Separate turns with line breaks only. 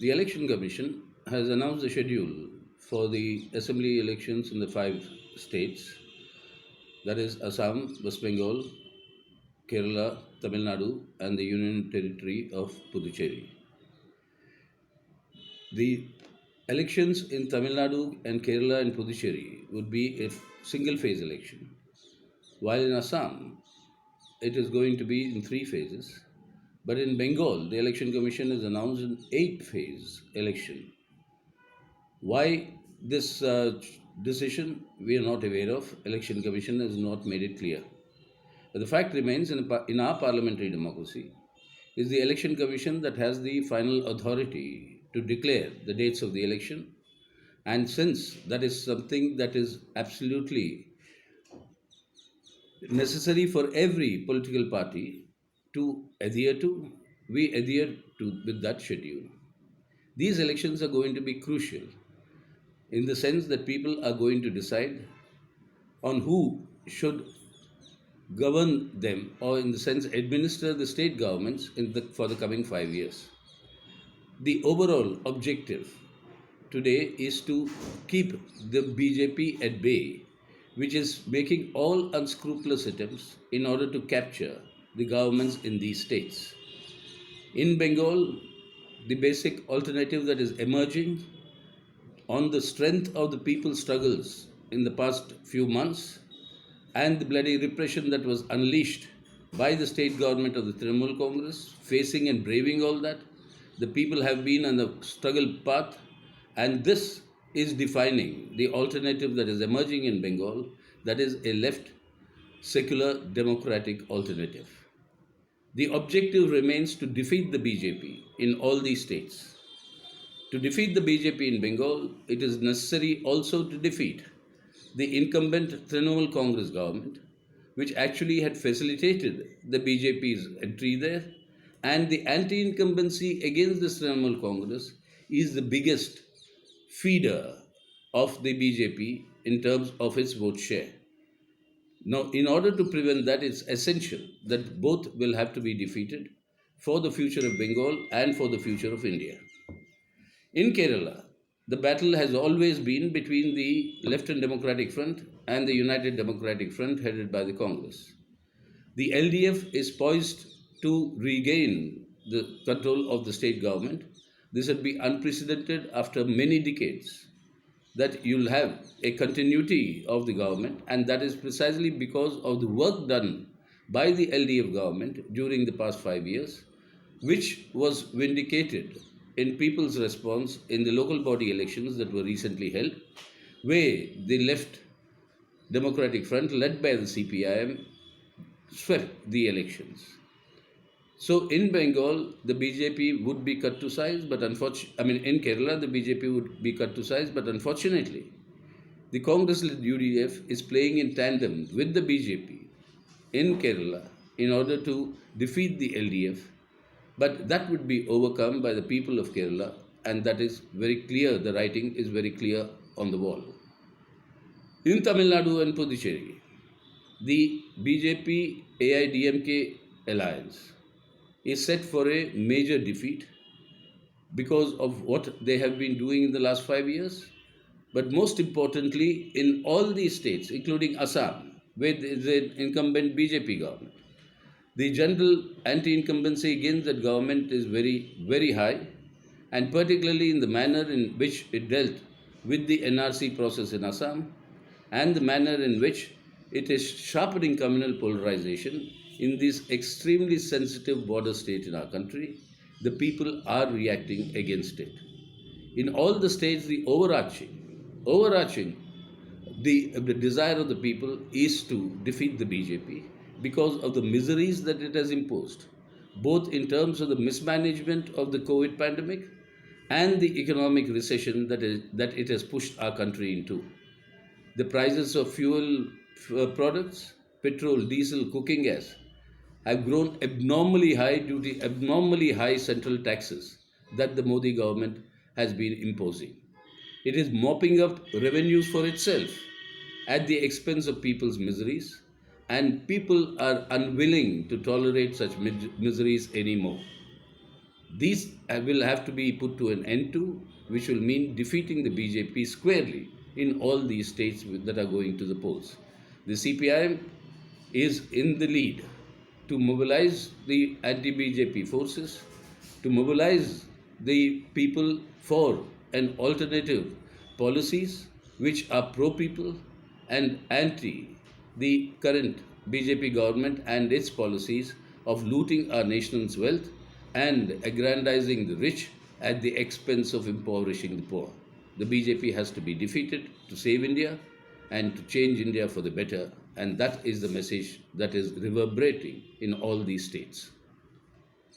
The Election Commission has announced the schedule for the assembly elections in the five states, that is Assam, West Bengal, Kerala, Tamil Nadu, and the Union Territory of Puducherry. The elections in Tamil Nadu and Kerala and Puducherry would be a single phase election, while in Assam it is going to be in three phases. But in Bengal, the Election Commission has announced an eight-phase election. Why this decision, we are not aware of. Election Commission has not made it clear. But the fact remains, in our parliamentary democracy, is the Election Commission that has the final authority to declare the dates of the election. And since that is something that is absolutely necessary for every political party to adhere to, we adhere to with that schedule. These elections are going to be crucial in the sense that people are going to decide on who should govern them, or in the sense administer the state governments for the coming 5 years. The overall objective today is to keep the BJP at bay, which is making all unscrupulous attempts in order to capture the governments in these states. In Bengal, the basic alternative that is emerging on the strength of the people's struggles in the past few months and the bloody repression that was unleashed by the state government of the Trinamool Congress, facing and braving all that, the people have been on the struggle path, and this is defining the alternative that is emerging in Bengal, that is a left, secular, democratic alternative. The objective remains to defeat the BJP in all these states. To defeat the BJP in Bengal, it is necessary also to defeat the incumbent Trinamool Congress government, which actually had facilitated the BJP's entry there, and the anti-incumbency against this Trinamool Congress is the biggest feeder of the BJP in terms of its vote share. Now, in order to prevent that, it's essential that both will have to be defeated for the future of Bengal and for the future of India. In Kerala, the battle has always been between the Left and Democratic Front and the United Democratic Front headed by the Congress. The LDF is poised to regain the control of the state government. This would be unprecedented after many decades, that you'll have a continuity of the government, and that is precisely because of the work done by the LDF government during the past 5 years, which was vindicated in people's response in the local body elections that were recently held, where the Left Democratic Front, led by the CPIM, swept the elections. So in Bengal, the BJP would be cut to size, but in Kerala, the BJP would be cut to size, but unfortunately, the Congress-led UDF is playing in tandem with the BJP in Kerala in order to defeat the LDF, but that would be overcome by the people of Kerala, and that is very clear, the writing is very clear on the wall. In Tamil Nadu and Puducherry, the BJP AIDMK alliance is set for a major defeat because of what they have been doing in the last 5 years. But most importantly, in all these states, including Assam, where there is an incumbent BJP government, the general anti-incumbency against that government is very, very high, and particularly in the manner in which it dealt with the NRC process in Assam, and the manner in which it is sharpening communal polarization in this extremely sensitive border state in our country. The people are reacting against it. In all the states, the overarching the desire of the people is to defeat the BJP because of the miseries that it has imposed, both in terms of the mismanagement of the COVID pandemic and the economic recession that it has pushed our country into. The prices of fuel products, petrol, diesel, cooking gas, have grown abnormally high due to abnormally high central taxes that the Modi government has been imposing. It is mopping up revenues for itself at the expense of people's miseries, and people are unwilling to tolerate such miseries anymore. These will have to be put to an end to, which will mean defeating the BJP squarely in all these states that are going to the polls. The CPIM is in the lead to mobilize the anti BJP forces, to mobilize the people for an alternative policies which are pro people and anti the current BJP government and its policies of looting our nation's wealth and aggrandizing the rich at the expense of impoverishing the poor. The BJP has to be defeated to save India and to change India for the better, and that is the message that is reverberating in all these states.